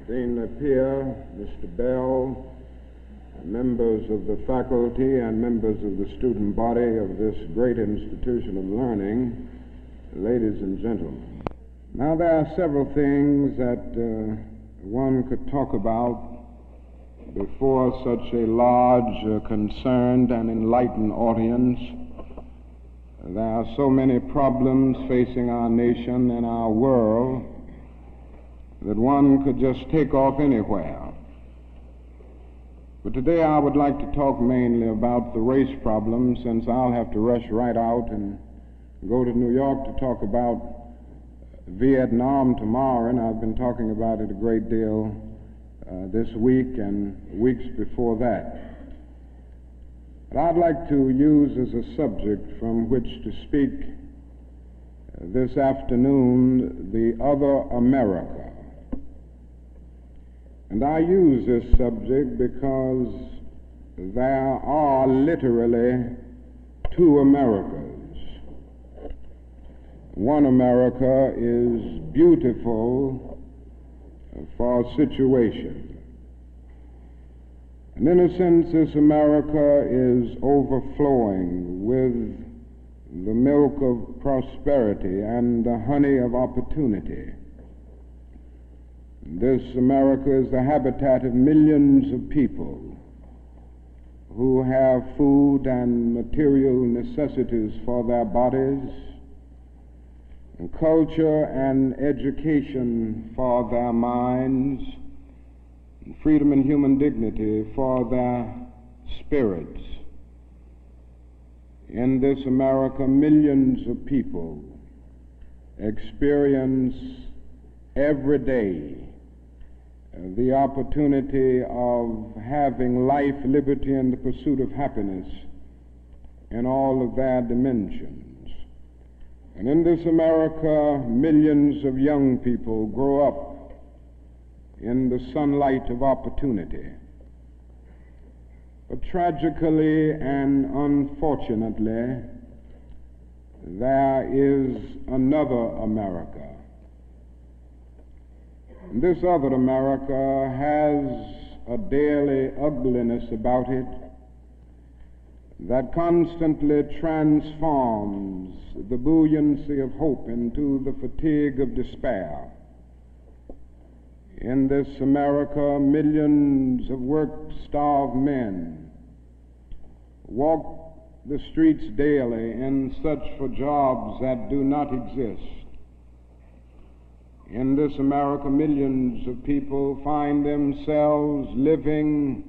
Dean Peer, Mr. Bell, members of the faculty and members of the student body of this great institution of learning, ladies and gentlemen. Now, there are several things that one could talk about before such a large, concerned, and enlightened audience. There are so many problems facing our nation and our world that one could just take off anywhere. But today I would like to talk mainly about the race problem, since I'll have to rush right out and go to New York to talk about Vietnam tomorrow, and I've been talking about it a great deal this week and weeks before that. But I'd like to use as a subject from which to speak this afternoon the other America. And I use this subject because there are literally two Americas. One America is beautiful for a situation. And in a sense, this America is overflowing with the milk of prosperity and the honey of opportunity. This America is the habitat of millions of people who have food and material necessities for their bodies, and culture and education for their minds, and freedom and human dignity for their spirits. In this America, millions of people experience every day the opportunity of having life, liberty, and the pursuit of happiness in all of their dimensions. And in this America, millions of young people grow up in the sunlight of opportunity. But tragically and unfortunately, there is another America. And this other America has a daily ugliness about it that constantly transforms the buoyancy of hope into the fatigue of despair. In this America, millions of work-starved men walk the streets daily in search for jobs that do not exist. In this America, millions of people find themselves living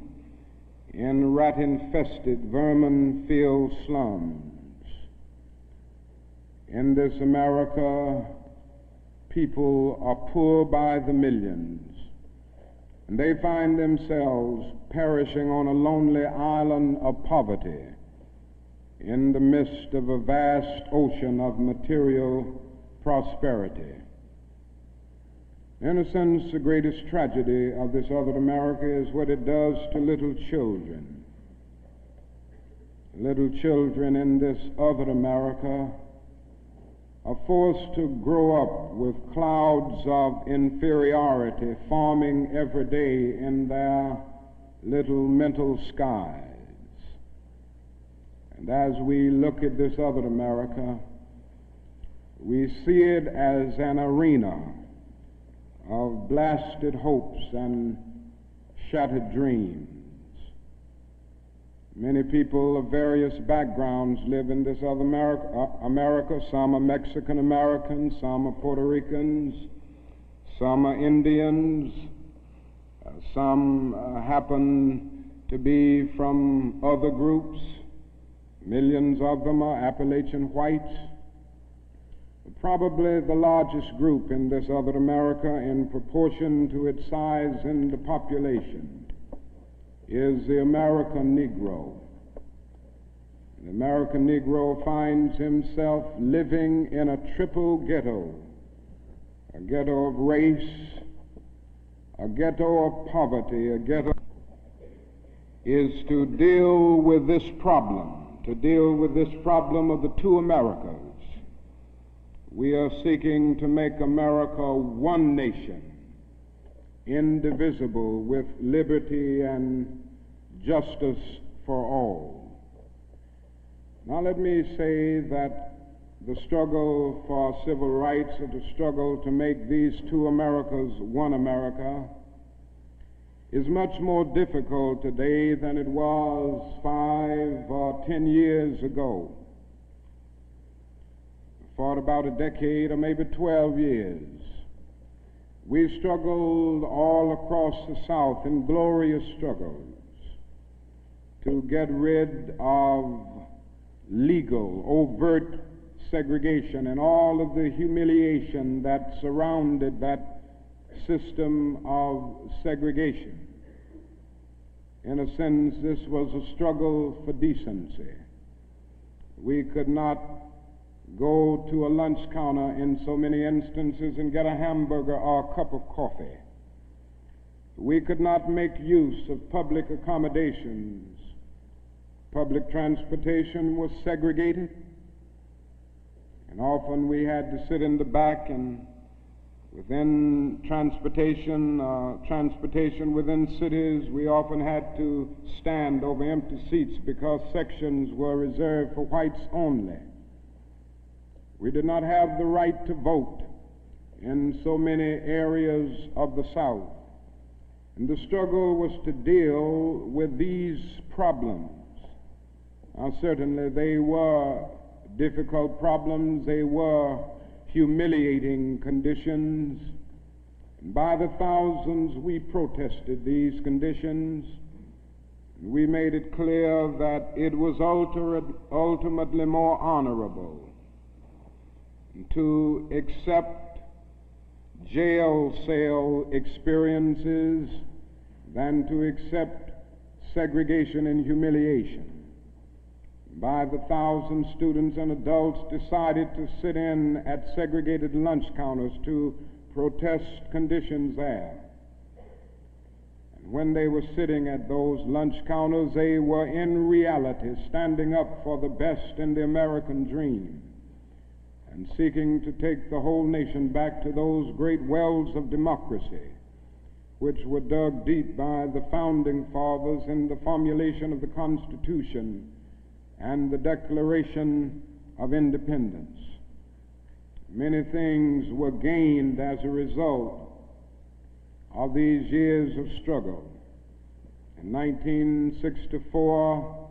in rat-infested, vermin-filled slums. In this America, people are poor by the millions, and they find themselves perishing on a lonely island of poverty in the midst of a vast ocean of material prosperity. In a sense, the greatest tragedy of this other America is what it does to little children. Little children in this other America are forced to grow up with clouds of inferiority forming every day in their little mental skies. And as we look at this other America, we see it as an arena of blasted hopes and shattered dreams. Many people of various backgrounds live in this other America. Some are Mexican Americans, some are Puerto Ricans, some are Indians, some happen to be from other groups. Millions of them are Appalachian whites. Probably the largest group in this other America, in proportion to its size in the population, is the American Negro. The American Negro finds himself living in a triple ghetto, a ghetto of race, a ghetto of poverty, a ghetto is to deal with this problem of the two Americas. We are seeking to make America one nation, indivisible, with liberty and justice for all. Now let me say that the struggle for civil rights, or the struggle to make these two Americas one America, is much more difficult today than it was 5 or 10 years ago. For about a decade or maybe 12 years, we struggled all across the South in glorious struggles to get rid of legal, overt segregation and all of the humiliation that surrounded that system of segregation. In a sense, this was a struggle for decency. We could not go to a lunch counter in so many instances and get a hamburger or a cup of coffee. We could not make use of public accommodations. Public transportation was segregated, and often we had to sit in the back, and within transportation within cities, we often had to stand over empty seats because sections were reserved for whites only. We did not have the right to vote in so many areas of the South. And the struggle was to deal with these problems. Now, certainly they were difficult problems. They were humiliating conditions. And by the thousands, we protested these conditions. We made it clear that it was ultimately more honorable to accept jail cell experiences than to accept segregation and humiliation. By the thousands, students and adults decided to sit in at segregated lunch counters to protest conditions there. And when they were sitting at those lunch counters, they were in reality standing up for the best in the American dream and seeking to take the whole nation back to those great wells of democracy which were dug deep by the founding fathers in the formulation of the Constitution and the Declaration of Independence. Many things were gained as a result of these years of struggle. In 1964,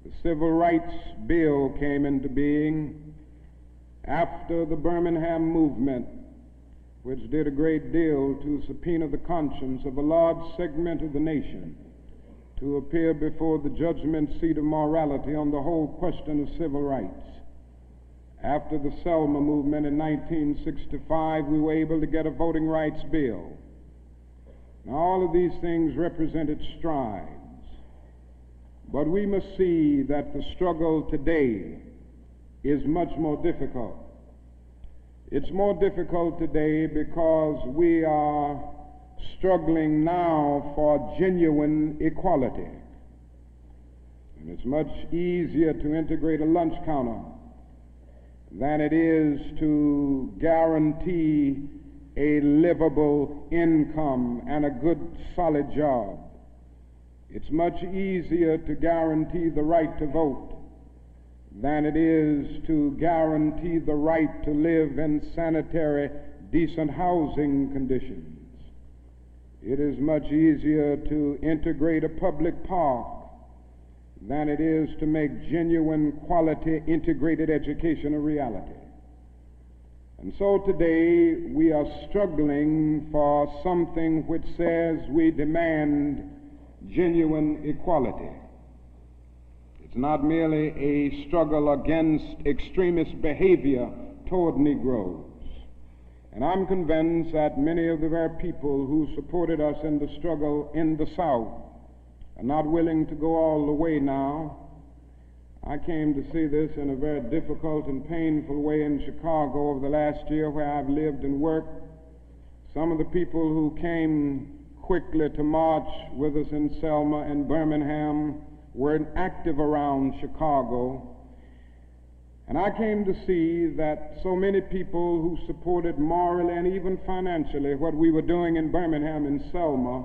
the Civil Rights Bill came into being after the Birmingham movement, which did a great deal to subpoena the conscience of a large segment of the nation to appear before the judgment seat of morality on the whole question of civil rights. After the Selma movement in 1965, we were able to get a voting rights bill. Now, all of these things represented strides, but we must see that the struggle today is much more difficult. It's more difficult today because we are struggling now for genuine equality. And it's much easier to integrate a lunch counter than it is to guarantee a livable income and a good, solid job. It's much easier to guarantee the right to vote than it is to guarantee the right to live in sanitary, decent housing conditions. It is much easier to integrate a public park than it is to make genuine, quality, integrated education a reality. And so today we are struggling for something which says we demand genuine equality. It's not merely a struggle against extremist behavior toward Negroes. And I'm convinced that many of the very people who supported us in the struggle in the South are not willing to go all the way now. I came to see this in a very difficult and painful way in Chicago over the last year, where I've lived and worked. Some of the people who came quickly to march with us in Selma and Birmingham were active around Chicago. And I came to see that so many people who supported morally and even financially what we were doing in Birmingham and Selma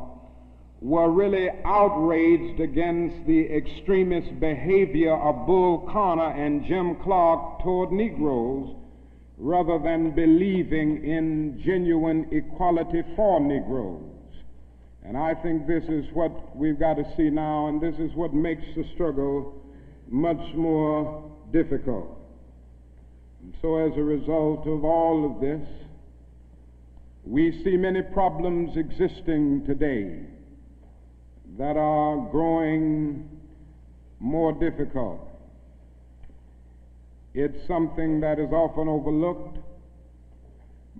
were really outraged against the extremist behavior of Bull Connor and Jim Clark toward Negroes, rather than believing in genuine equality for Negroes. And I think this is what we've got to see now, and this is what makes the struggle much more difficult. And so as a result of all of this, we see many problems existing today that are growing more difficult. It's something that is often overlooked,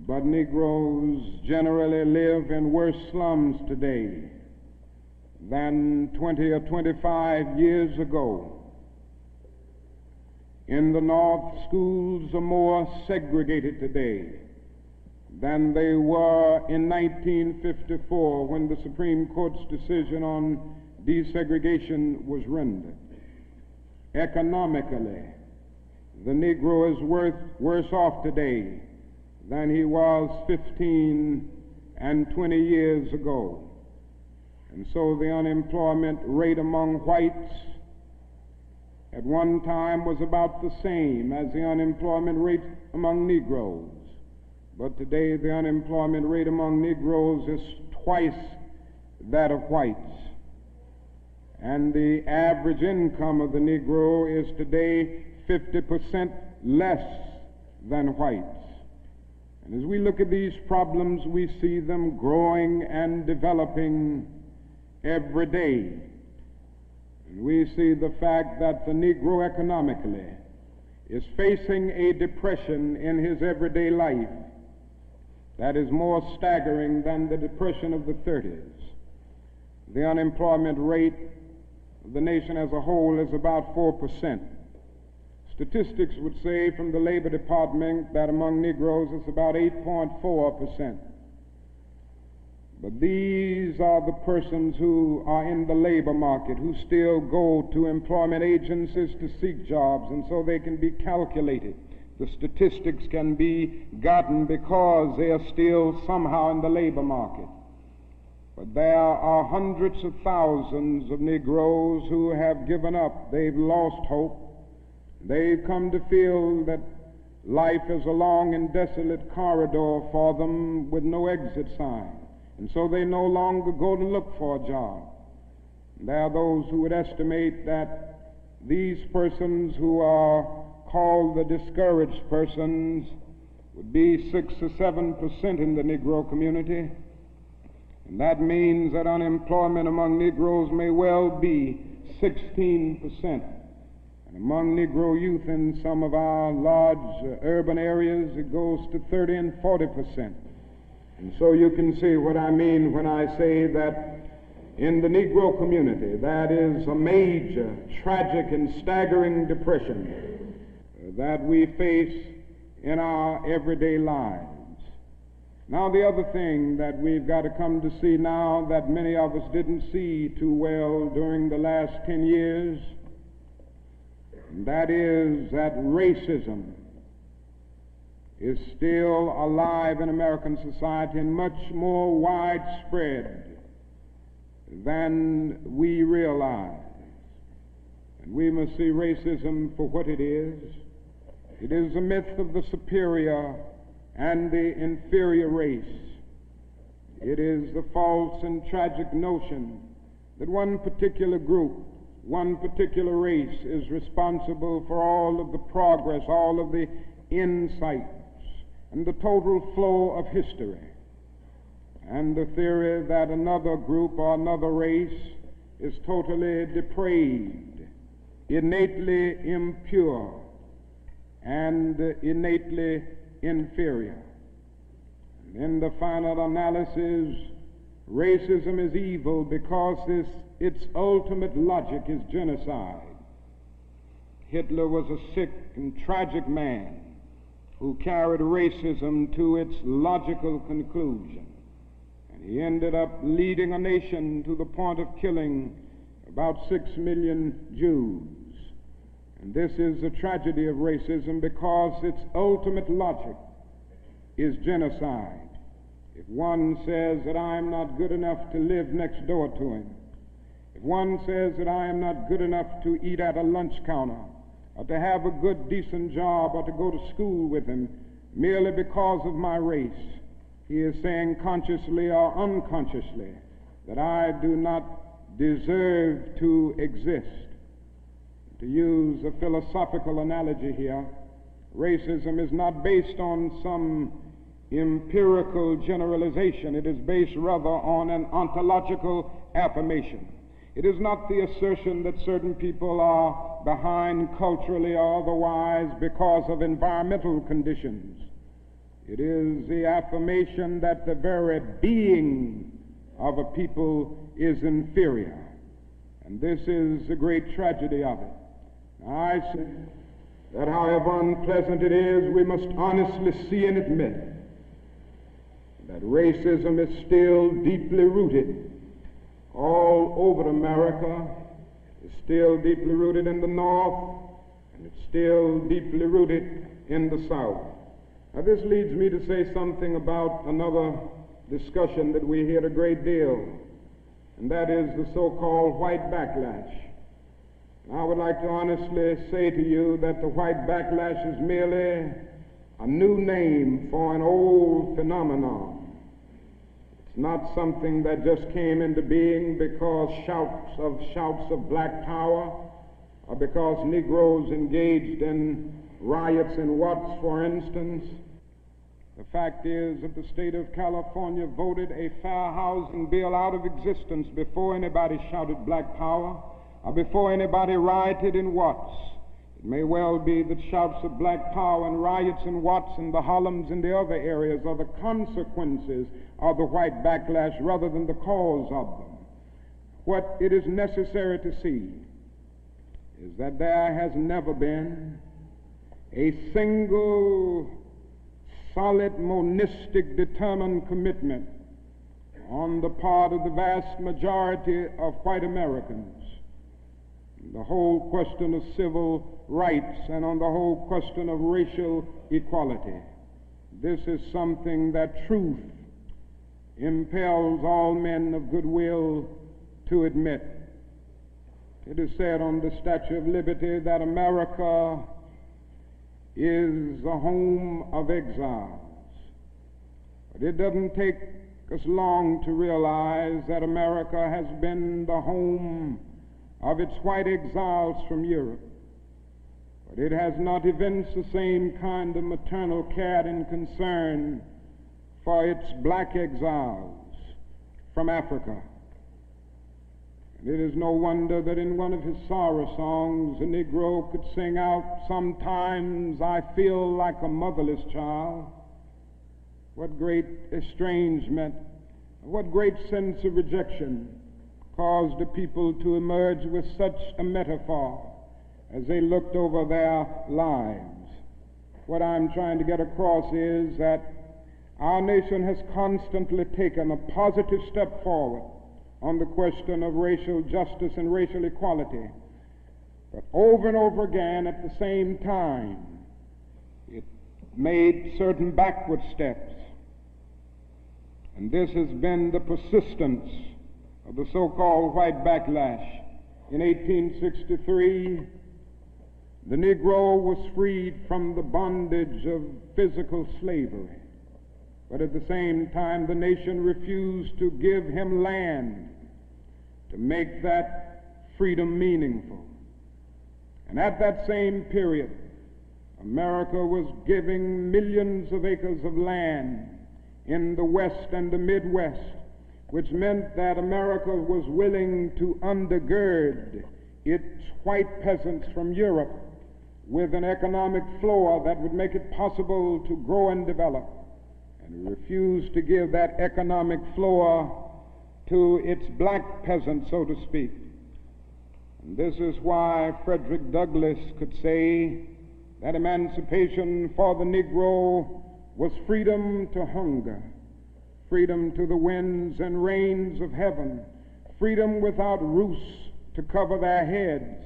but Negroes generally live in worse slums today than 20 or 25 years ago. In the North, schools are more segregated today than they were in 1954 when the Supreme Court's decision on desegregation was rendered. Economically, the Negro is worse off today than he was 15 and 20 years ago. And so the unemployment rate among whites at one time was about the same as the unemployment rate among Negroes. But today the unemployment rate among Negroes is twice that of whites. And the average income of the Negro is today 50% less than whites. And as we look at these problems, we see them growing and developing every day. And we see the fact that the Negro economically is facing a depression in his everyday life that is more staggering than the depression of the 30s. The unemployment rate of the nation as a whole is about 4%. Statistics would say from the Labor Department that among Negroes it's about 8.4%. But these are the persons who are in the labor market, who still go to employment agencies to seek jobs, and so they can be calculated. The statistics can be gotten because they are still somehow in the labor market. But there are hundreds of thousands of Negroes who have given up. They've lost hope. They've come to feel that life is a long and desolate corridor for them with no exit sign. And so they no longer go to look for a job. There are those who would estimate that these persons who are called the discouraged persons would be 6 or 7% in the Negro community. And that means that unemployment among Negroes may well be 16%. And among Negro youth in some of our large urban areas, it goes to 30 and 40%. And so you can see what I mean when I say that in the Negro community, that is a major, tragic, and staggering depression that we face in our everyday lives. Now, the other thing that we've got to come to see now that many of us didn't see too well during the last 10 years, and that is that racism is still alive in American society and much more widespread than we realize. And we must see racism for what it is. It is a myth of the superior and the inferior race. It is the false and tragic notion that one particular group, one particular race is responsible for all of the progress, all of the insights, and the total flow of history. And the theory that another group or another race is totally depraved, innately impure, and innately inferior. And in the final analysis, racism is evil because its ultimate logic is genocide. Hitler was a sick and tragic man who carried racism to its logical conclusion. And he ended up leading a nation to the point of killing about 6 million Jews. And this is the tragedy of racism, because its ultimate logic is genocide. If one says that I am not good enough to live next door to him, if one says that I am not good enough to eat at a lunch counter, or to have a good, decent job, or to go to school with him, merely because of my race, he is saying consciously or unconsciously that I do not deserve to exist. To use a philosophical analogy here, racism is not based on some empirical generalization. It is based rather on an ontological affirmation. It is not the assertion that certain people are behind culturally or otherwise because of environmental conditions. It is the affirmation that the very being of a people is inferior. And this is the great tragedy of it. Now, I say that however unpleasant it is, we must honestly see and admit that racism is still deeply rooted all over America. It's still deeply rooted in the North, and it's still deeply rooted in the South. Now, this leads me to say something about another discussion that we hear a great deal, and that is the so-called white backlash. I would like to honestly say to you that the white backlash is merely a new name for an old phenomenon. It's not something that just came into being because shouts of black power, or because Negroes engaged in riots in Watts, for instance. The fact is that the state of California voted a fair housing bill out of existence before anybody shouted black power, or before anybody rioted in Watts. It may well be that shouts of black power and riots in Watts and the Harlems and the other areas are the consequences of the white backlash rather than the cause of them. What it is necessary to see is that there has never been a single solid, monistic, determined commitment on the part of the vast majority of white Americans, the whole question of civil rights and on the whole question of racial equality. This is something that truth impels all men of goodwill to admit. It is said on the Statue of Liberty that America is the home of exiles. But it doesn't take us long to realize that America has been the home of its white exiles from Europe. But it has not evinced the same kind of maternal care and concern for its black exiles from Africa. And it is no wonder that in one of his sorrow songs, a Negro could sing out, "Sometimes I feel like a motherless child." What great estrangement, what great sense of rejection caused the people to emerge with such a metaphor as they looked over their lives. What I'm trying to get across is that our nation has constantly taken a positive step forward on the question of racial justice and racial equality. But over and over again, at the same time, it made certain backward steps. And this has been the persistence of the so-called white backlash. In 1863, the Negro was freed from the bondage of physical slavery. But at the same time, the nation refused to give him land to make that freedom meaningful. And at that same period, America was giving millions of acres of land in the West and the Midwest, which meant that America was willing to undergird its white peasants from Europe with an economic floor that would make it possible to grow and develop. And refused to give that economic floor to its black peasants, so to speak. And this is why Frederick Douglass could say that emancipation for the Negro was freedom to hunger, freedom to the winds and rains of heaven, freedom without roofs to cover their heads.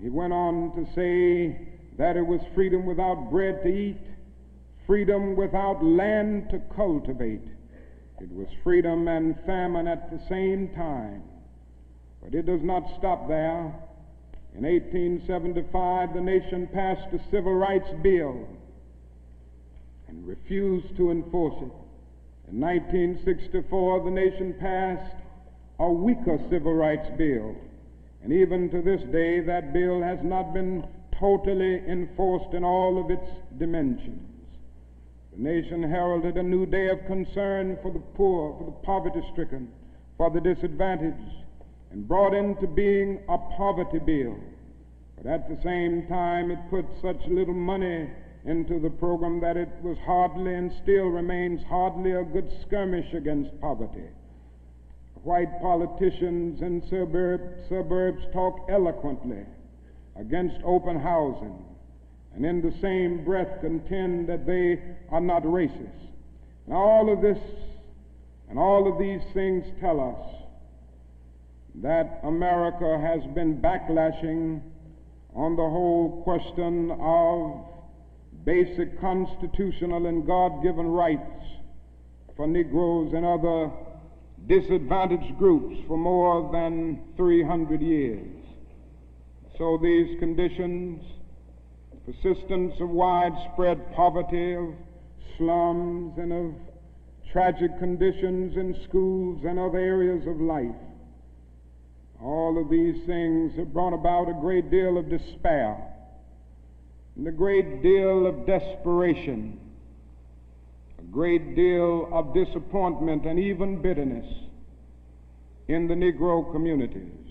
He went on to say that it was freedom without bread to eat, freedom without land to cultivate. It was freedom and famine at the same time. But it does not stop there. In 1875, the nation passed the Civil Rights Bill and refused to enforce it. In 1964, the nation passed a weaker Civil Rights Bill. And even to this day, that bill has not been totally enforced in all of its dimensions. The nation heralded a new day of concern for the poor, for the poverty-stricken, for the disadvantaged, and brought into being a poverty bill. But at the same time, it put such little money into the program that it was hardly and still remains hardly a good skirmish against poverty. White politicians in suburbs talk eloquently against open housing, and in the same breath contend that they are not racist. And all of this and all of these things tell us that America has been backlashing on the whole question of basic constitutional and God-given rights for Negroes and other disadvantaged groups for more than 300 years. So these conditions, persistence of widespread poverty, of slums, and of tragic conditions in schools and other areas of life, all of these things have brought about a great deal of despair and a great deal of desperation, a great deal of disappointment and even bitterness in the Negro communities.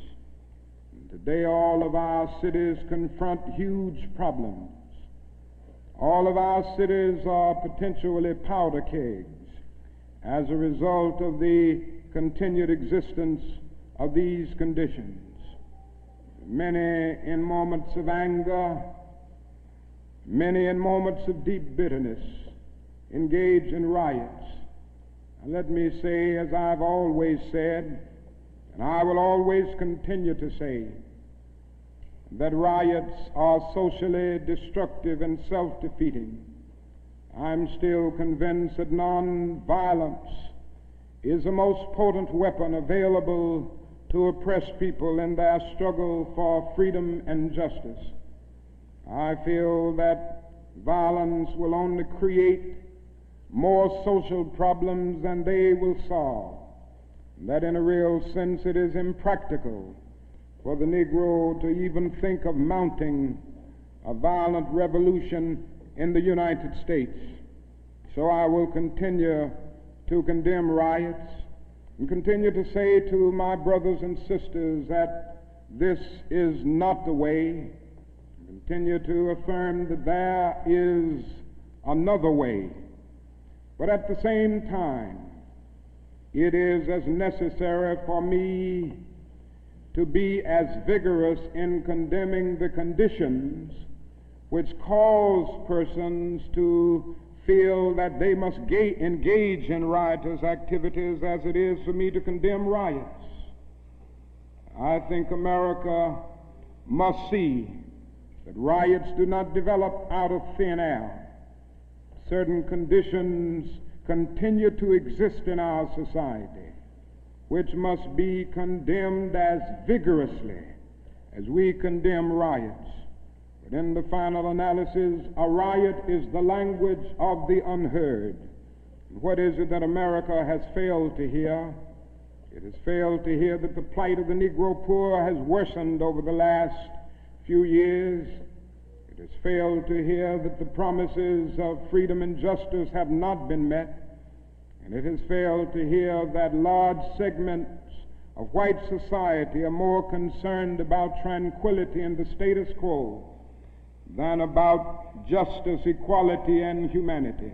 And today all of our cities confront huge problems. All of our cities are potentially powder kegs as a result of the continued existence of these conditions. Many in moments of anger, many in moments of deep bitterness, engage in riots. And let me say, as I've always said, and I will always continue to say, that riots are socially destructive and self-defeating. I'm still convinced that nonviolence is the most potent weapon available to oppress people in their struggle for freedom and justice. I feel that violence will only create more social problems than they will solve, and that in a real sense it is impractical for the Negro to even think of mounting a violent revolution in the United States. So I will continue to condemn riots and continue to say to my brothers and sisters that this is not the way. Continue to affirm that there is another way. But at the same time, it is as necessary for me to be as vigorous in condemning the conditions which cause persons to feel that they must engage in riotous activities as it is for me to condemn riots. I think America must see that riots do not develop out of thin air. Certain conditions continue to exist in our society, which must be condemned as vigorously as we condemn riots. But in the final analysis, a riot is the language of the unheard. And what is it that America has failed to hear? It has failed to hear that the plight of the Negro poor has worsened over the last few years. It has failed to hear that the promises of freedom and justice have not been met. And it has failed to hear that large segments of white society are more concerned about tranquility and the status quo than about justice, equality, and humanity.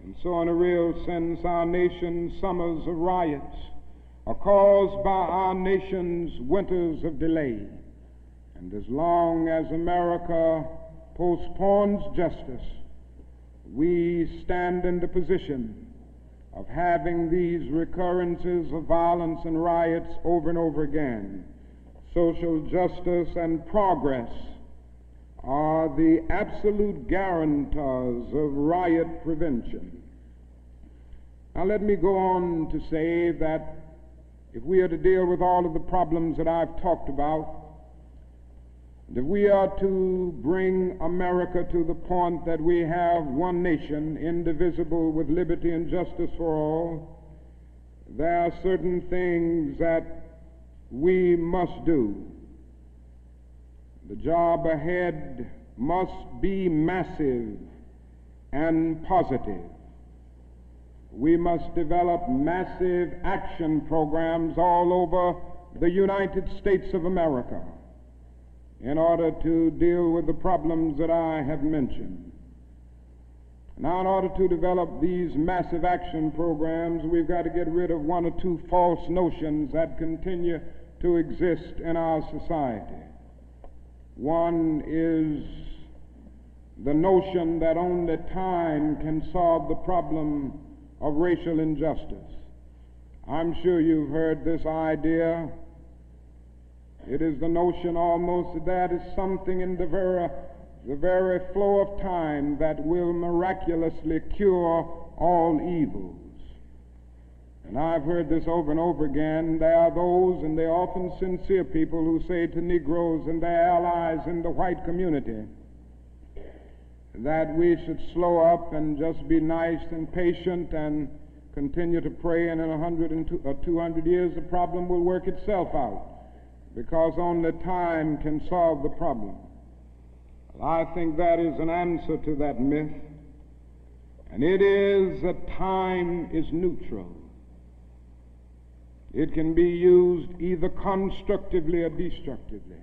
And so in a real sense, our nation's summers of riots are caused by our nation's winters of delay. And as long as America postpones justice, we stand in the position of having these recurrences of violence and riots over and over again. social justice, and progress are the absolute guarantors of riot prevention. Now let me go on to say that if we are to deal with all of the problems that I've talked about, if we are to bring America to the point that we have one nation, indivisible, with liberty and justice for all, there are certain things that we must do. The job ahead must be massive and positive. We must develop massive action programs all over the United States of America in order to deal with the problems that I have mentioned. Now, in order to develop these massive action programs, we've got to get rid of one or two false notions that continue to exist in our society. One is the notion that only time can solve the problem of racial injustice. I'm sure you've heard this idea. It is the notion almost that is something in the very flow of time that will miraculously cure all evils. And I've heard this over and over again. There are those, and they're often sincere people, who say to Negroes and their allies in the white community that we should slow up and just be nice and patient and continue to pray, and in 100 or 200 years the problem will work itself out, because only time can solve the problem. Well, I think that is an answer to that myth, and it is that time is neutral. It can be used either constructively or destructively.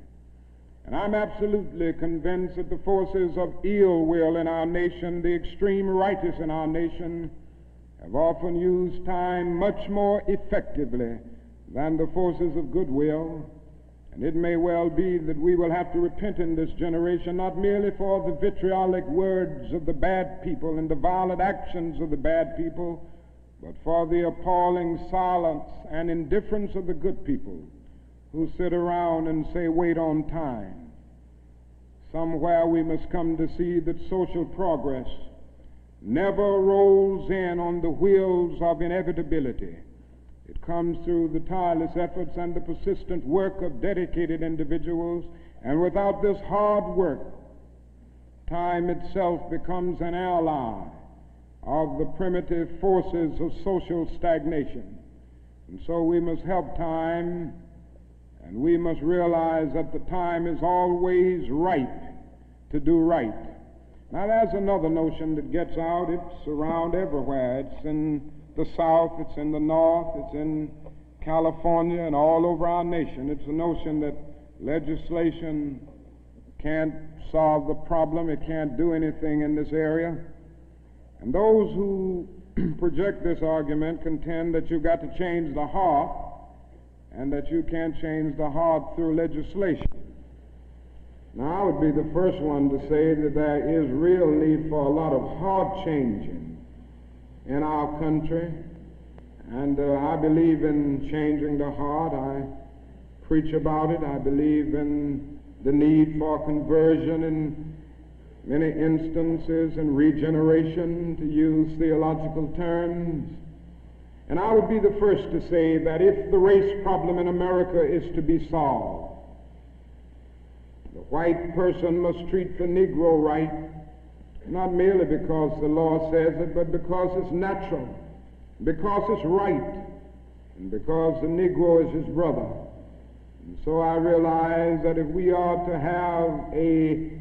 And I'm absolutely convinced that the forces of ill will in our nation, the extreme righteous in our nation, have often used time much more effectively than the forces of goodwill. And it may well be that we will have to repent in this generation, not merely for the vitriolic words of the bad people and the violent actions of the bad people, but for the appalling silence and indifference of the good people who sit around and say, wait on time. Somewhere we must come to see that social progress never rolls in on the wheels of inevitability. It comes through the tireless efforts and the persistent work of dedicated individuals, and without this hard work, time itself becomes an ally of the primitive forces of social stagnation. And so we must help time, and we must realize that the time is always ripe to do right. Now there's another notion that gets out. It's around everywhere. It's in the South, it's in the North, it's in California, and all over our nation. It's the notion that legislation can't solve the problem. It can't do anything in this area. And those who project this argument contend that you've got to change the heart, and that you can't change the heart through legislation. Now, I would be the first one to say that there is real need for a lot of heart changing in our country, and I believe in changing the heart. I preach about it. I believe in the need for conversion in many instances, and regeneration, to use theological terms. And I would be the first to say that if the race problem in America is to be solved, the white person must treat the Negro right, not merely because the law says it, but because it's natural, because it's right, and because the Negro is his brother. And so I realize that if we are to have a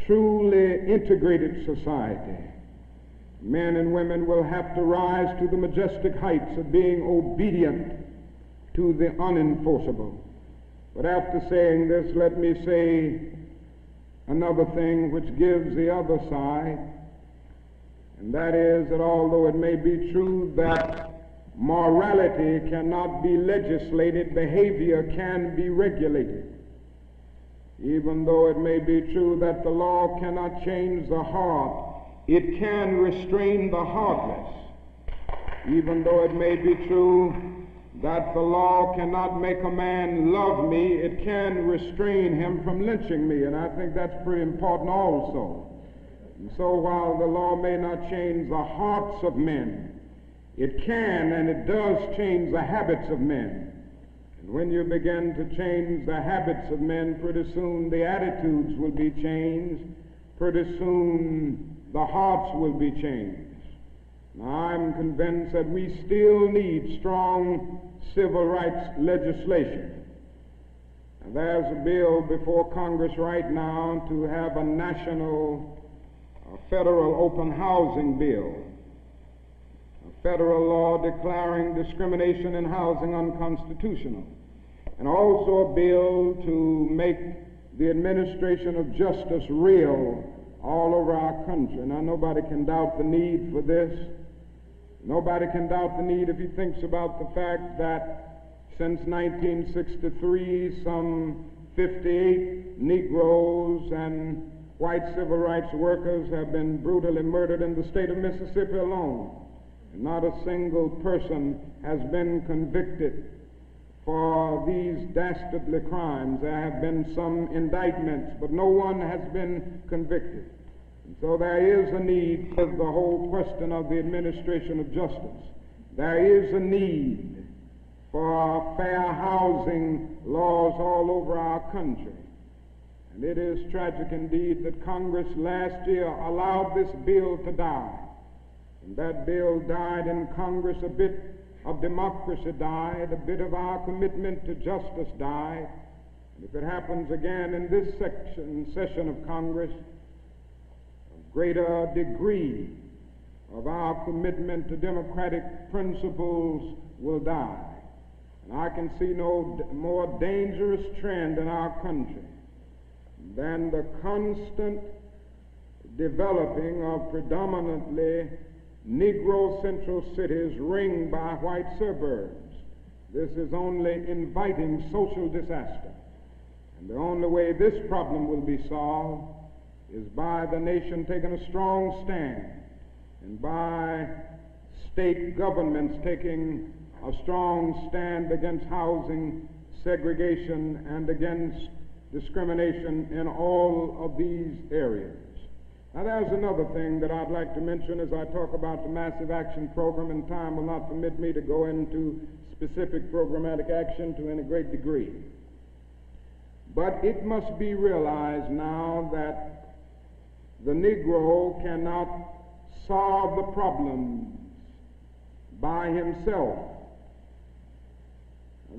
truly integrated society, men and women will have to rise to the majestic heights of being obedient to the unenforceable. But after saying this, let me say another thing which gives the other side, and that is that although it may be true that morality cannot be legislated, behavior can be regulated. Even though it may be true that the law cannot change the heart, it can restrain the heartless. Even though it may be true that the law cannot make a man love me, it can restrain him from lynching me, and I think that's pretty important also. And so while the law may not change the hearts of men, it can and it does change the habits of men. And when you begin to change the habits of men, pretty soon the attitudes will be changed, pretty soon the hearts will be changed. Now, I'm convinced that we still need strong civil rights legislation. And there's a bill before Congress right now to have a national federal open housing bill, a federal law declaring discrimination in housing unconstitutional, and also a bill to make the administration of justice real all over our country. Now, nobody can doubt the need for this. Nobody can doubt the need if he thinks about the fact that since 1963, some 58 Negroes and white civil rights workers have been brutally murdered in the state of Mississippi alone. And not a single person has been convicted for these dastardly crimes. There have been some indictments, but no one has been convicted. And so there is a need for the whole question of the administration of justice. There is a need for fair housing laws all over our country. And it is tragic indeed that Congress last year allowed this bill to die. And that bill died in Congress. A bit of democracy died, a bit of our commitment to justice died. And if it happens again in this session of Congress, a greater degree of our commitment to democratic principles will die. And I can see no more dangerous trend in our country than the constant developing of predominantly Negro central cities ringed by white suburbs. This is only inviting social disaster. And the only way this problem will be solved is by the nation taking a strong stand and by state governments taking a strong stand against housing segregation and against discrimination in all of these areas. Now, there's another thing that I'd like to mention as I talk about the Massive Action Program, and time will not permit me to go into specific programmatic action to any great degree. But it must be realized now that the Negro cannot solve the problems by himself.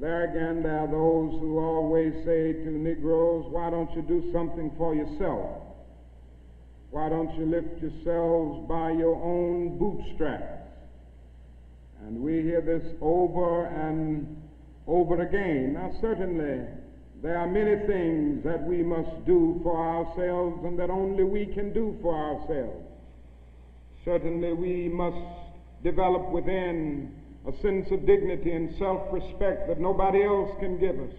There again, there are those who always say to Negroes, why don't you do something for yourself? Why don't you lift yourselves by your own bootstraps? And we hear this over and over again. Now, certainly, there are many things that we must do for ourselves and that only we can do for ourselves. Certainly, we must develop within a sense of dignity and self-respect that nobody else can give us,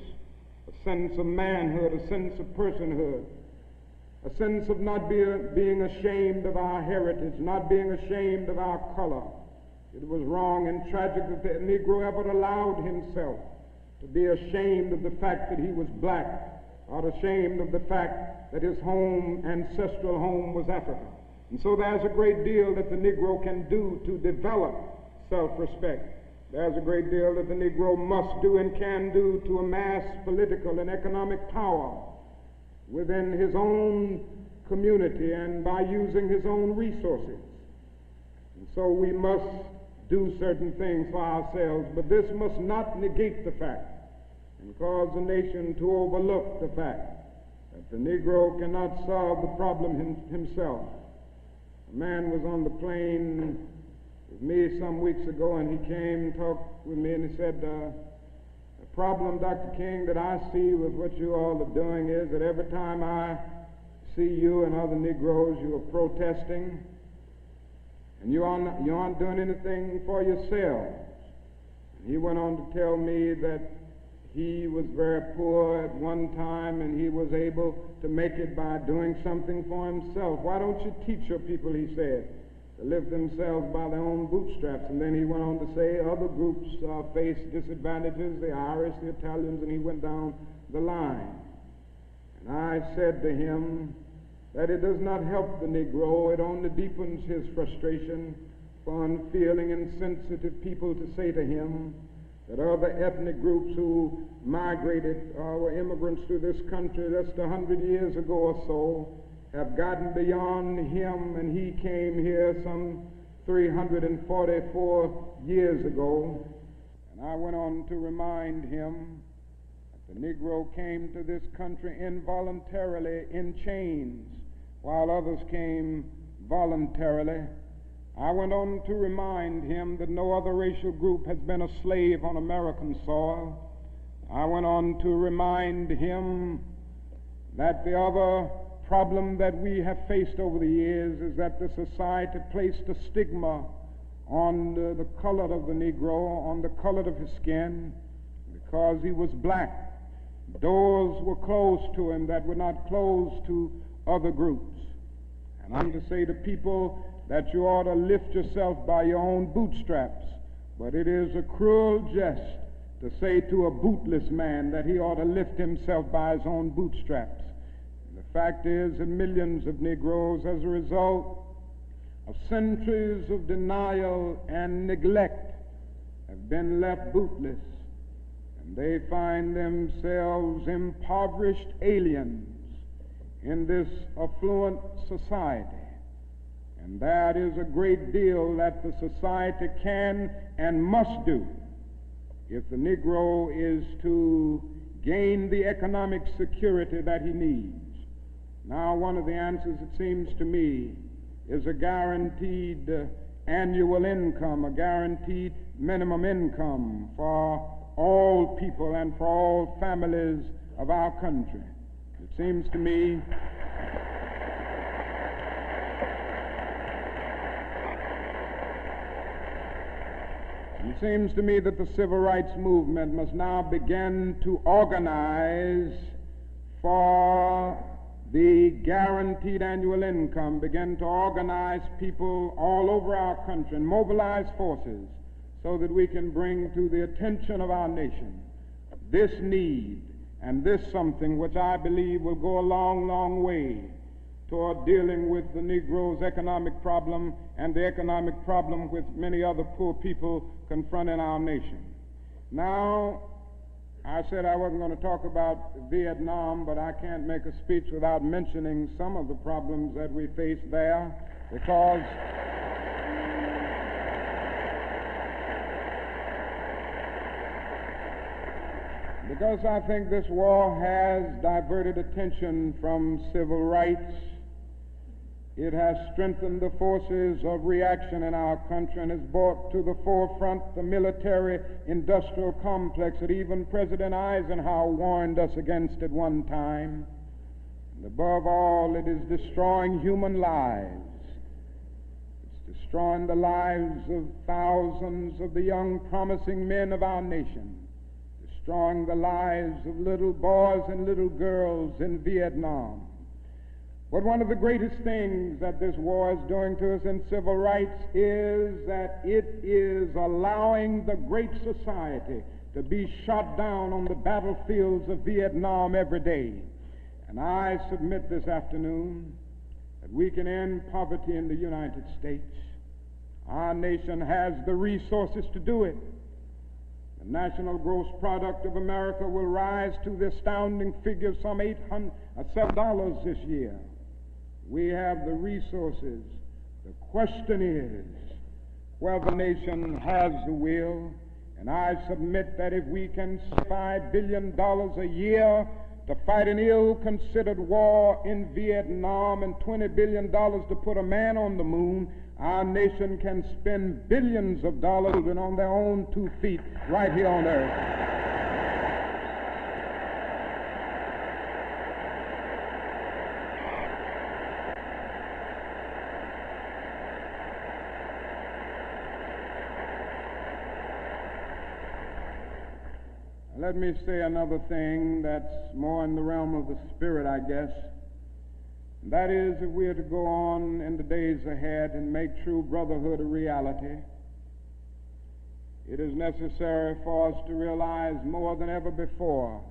a sense of manhood, a sense of personhood, a sense of not being ashamed of our heritage, not being ashamed of our color. It was wrong and tragic that the Negro ever allowed himself to be ashamed of the fact that he was black, or ashamed of the fact that his home, ancestral home, was Africa. And so there's a great deal that the Negro can do to develop self-respect. There's a great deal that the Negro must do and can do to amass political and economic power within his own community and by using his own resources. And so we must do certain things for ourselves, but this must not negate the fact and cause the nation to overlook the fact that the Negro cannot solve the problem himself. A man was on the plane with me some weeks ago, and he came and talked with me, and he said, the problem, Dr. King, that I see with what you all are doing is that every time I see you and other Negroes, you are protesting, and you aren't doing anything for yourselves. And he went on to tell me that he was very poor at one time, and he was able to make it by doing something for himself. Why don't you teach your people, he said, to lift themselves by their own bootstraps. And then he went on to say other groups face disadvantages, the Irish, the Italians, and he went down the line. And I said to him that it does not help the Negro, it only deepens his frustration for unfeeling and sensitive people to say to him that other ethnic groups who migrated or were immigrants to this country just 100 years ago or so have gotten beyond him, and he came here some 344 years ago. And I went on to remind him that the Negro came to this country involuntarily in chains, while others came voluntarily. I went on to remind him that no other racial group has been a slave on American soil. I went on to remind him that the other problem that we have faced over the years is that the society placed a stigma on the color of the Negro, on the color of his skin, because he was black. Doors were closed to him that were not closed to other groups. And I'm to say to people that you ought to lift yourself by your own bootstraps, but it is a cruel jest to say to a bootless man that he ought to lift himself by his own bootstraps. And the fact is that millions of Negroes, as a result of centuries of denial and neglect, have been left bootless, and they find themselves impoverished aliens in this affluent society. And that is a great deal that the society can and must do if the Negro is to gain the economic security that he needs. Now, one of the answers, it seems to me, is a guaranteed annual income, a guaranteed minimum income for all people and for all families of our country. It seems to me that the civil rights movement must now begin to organize for the guaranteed annual income, begin to organize people all over our country and mobilize forces so that we can bring to the attention of our nation this need and this something which I believe will go a long, long way toward dealing with the Negro's economic problem and the economic problem with many other poor people confronting our nation. Now, I said I wasn't going to talk about Vietnam, but I can't make a speech without mentioning some of the problems that we face there, because I think this war has diverted attention from civil rights. It has strengthened the forces of reaction in our country and has brought to the forefront the military-industrial complex that even President Eisenhower warned us against at one time. And above all, it is destroying human lives. It's destroying the lives of thousands of the young, promising men of our nation, destroying the lives of little boys and little girls in Vietnam. But one of the greatest things that this war is doing to us in civil rights is that it is allowing the great society to be shot down on the battlefields of Vietnam every day. And I submit this afternoon that we can end poverty in the United States. Our nation has the resources to do it. The national gross product of America will rise to the astounding figure of some $7 this year. We have the resources. The question is whether the nation has the will. And I submit that if we can spend $5 billion a year to fight an ill-considered war in Vietnam and $20 billion to put a man on the moon, our nation can spend billions of dollars on their own 2 feet right here on earth. Let me say another thing that's more in the realm of the spirit, I guess. That is, if we are to go on in the days ahead and make true brotherhood a reality, it is necessary for us to realize more than ever before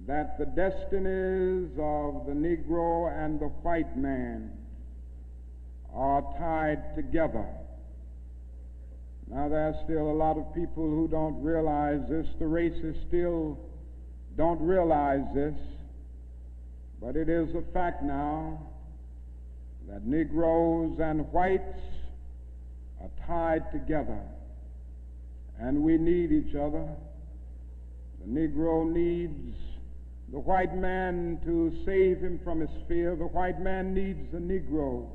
that the destinies of the Negro and the white man are tied together. Now, there's still a lot of people who don't realize this. The racists still don't realize this. But it is a fact now that Negroes and whites are tied together, and we need each other. The Negro needs the white man to save him from his fear. The white man needs the Negro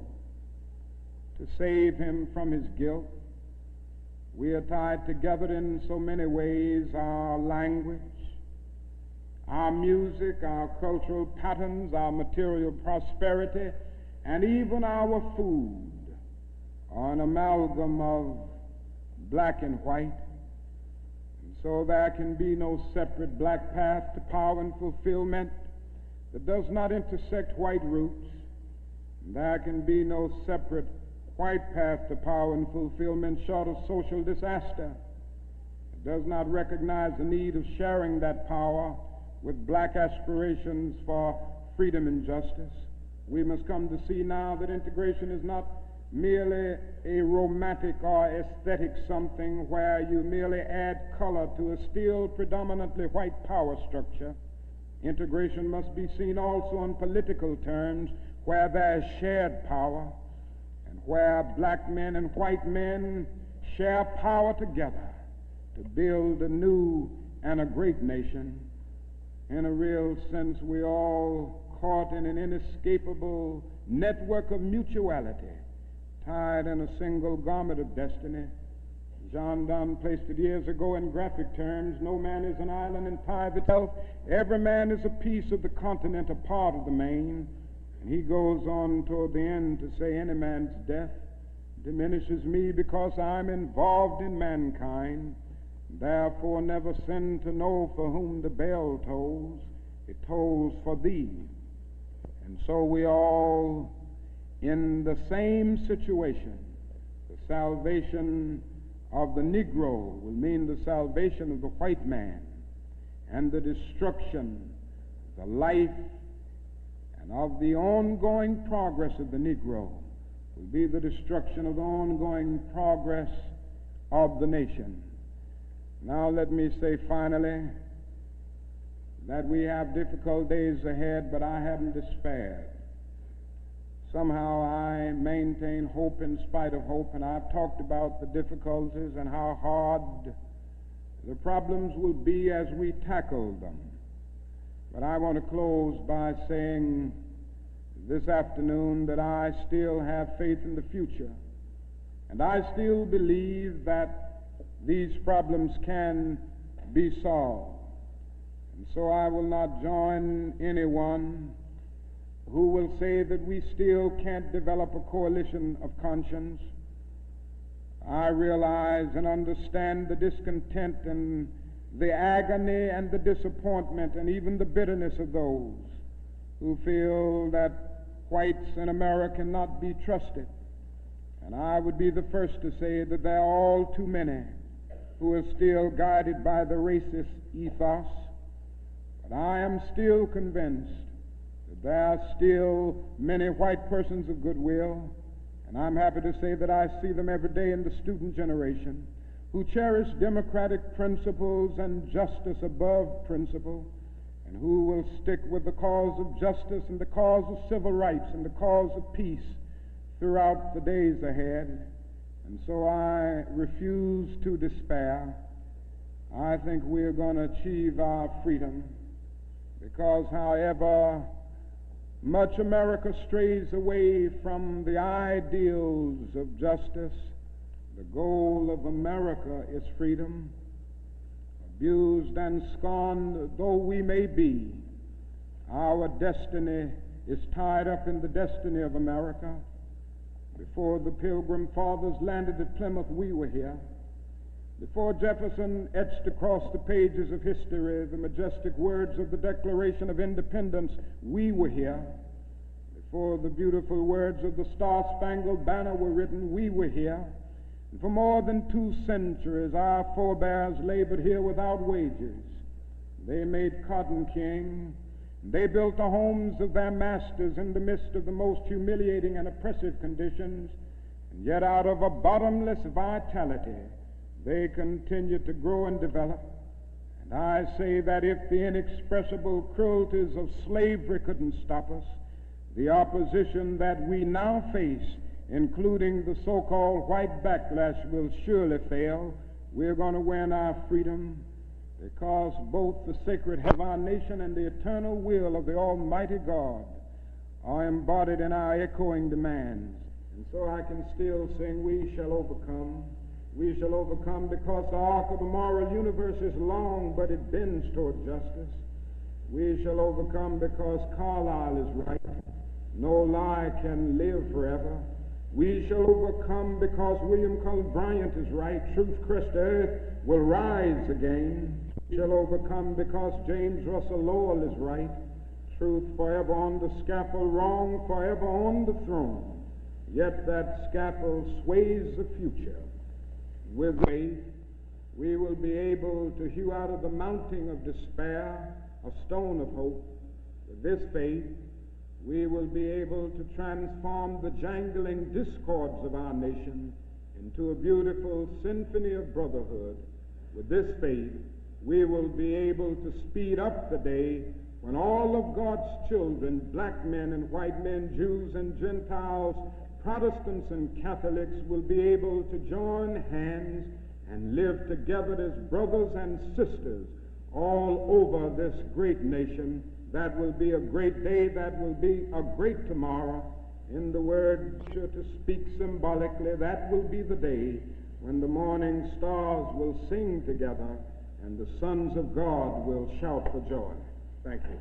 to save him from his guilt. We are tied together in so many ways: our language, our music, our cultural patterns, our material prosperity, and even our food are an amalgam of black and white. And so there can be no separate black path to power and fulfillment that does not intersect white roots. And there can be no separate white path to power and fulfillment short of social disaster. It does not recognize the need of sharing that power with black aspirations for freedom and justice. We must come to see now that integration is not merely a romantic or aesthetic something where you merely add color to a still predominantly white power structure. Integration must be seen also in political terms, where there is shared power and where black men and white men share power together to build a new and a great nation. In a real sense, we are all caught in an inescapable network of mutuality, tied in a single garment of destiny. John Donne placed it years ago in graphic terms: no man is an island entire itself. Every man is a piece of the continent, a part of the main. And he goes on toward the end to say, any man's death diminishes me because I'm involved in mankind. Therefore never sin to know for whom the bell tolls. It tolls for thee. And so we all in the same situation. The salvation of the Negro will mean the salvation of the white man, and the destruction, the life, and of the ongoing progress of the Negro will be the destruction of the ongoing progress of the nation. Now let me say finally that we have difficult days ahead, but I haven't despaired. Somehow I maintain hope in spite of hope, and I've talked about the difficulties and how hard the problems will be as we tackle them. But I want to close by saying this afternoon that I still have faith in the future, and I still believe that these problems can be solved. And so I will not join anyone who will say that we still can't develop a coalition of conscience. I realize and understand the discontent and the agony and the disappointment and even the bitterness of those who feel that whites in America cannot be trusted. And I would be the first to say that there are all too many who are still guided by the racist ethos. But I am still convinced that there are still many white persons of goodwill, and I'm happy to say that I see them every day in the student generation, who cherish democratic principles and justice above principle, and who will stick with the cause of justice and the cause of civil rights and the cause of peace throughout the days ahead. And so I refuse to despair. I think we are going to achieve our freedom, because however much America strays away from the ideals of justice, the goal of America is freedom. Abused and scorned though we may be, our destiny is tied up in the destiny of America. Before the Pilgrim Fathers landed at Plymouth, we were here. Before Jefferson etched across the pages of history the majestic words of the Declaration of Independence, we were here. before the beautiful words of the Star-Spangled Banner were written, we were here. And for more than 2 centuries, our forebears labored here without wages. They made cotton king. They built the homes of their masters in the midst of the most humiliating and oppressive conditions. And yet out of a bottomless vitality, they continued to grow and develop. And I say that if the inexpressible cruelties of slavery couldn't stop us, the opposition that we now face, including the so-called white backlash, will surely fail. We're going to win our freedom, because both the sacred head of our nation and the eternal will of the Almighty God are embodied in our echoing demands. And so I can still sing, we shall overcome. We shall overcome because the arc of the moral universe is long, but it bends toward justice. We shall overcome because Carlyle is right. No lie can live forever. We shall overcome because William Cullen Bryant is right. Truth-crushed earth will rise again. We shall overcome because James Russell Lowell is right. Truth forever on the scaffold, wrong forever on the throne. Yet that scaffold sways the future. With faith, we will be able to hew out of the mounting of despair a stone of hope. With this faith, we will be able to transform the jangling discords of our nation into a beautiful symphony of brotherhood. With this faith, we will be able to speed up the day when all of God's children, black men and white men, Jews and Gentiles, Protestants and Catholics, will be able to join hands and live together as brothers and sisters all over this great nation. That will be a great day. That will be a great tomorrow. In the word, to speak symbolically, that will be the day when the morning stars will sing together and the sons of God will shout for joy. Thank you.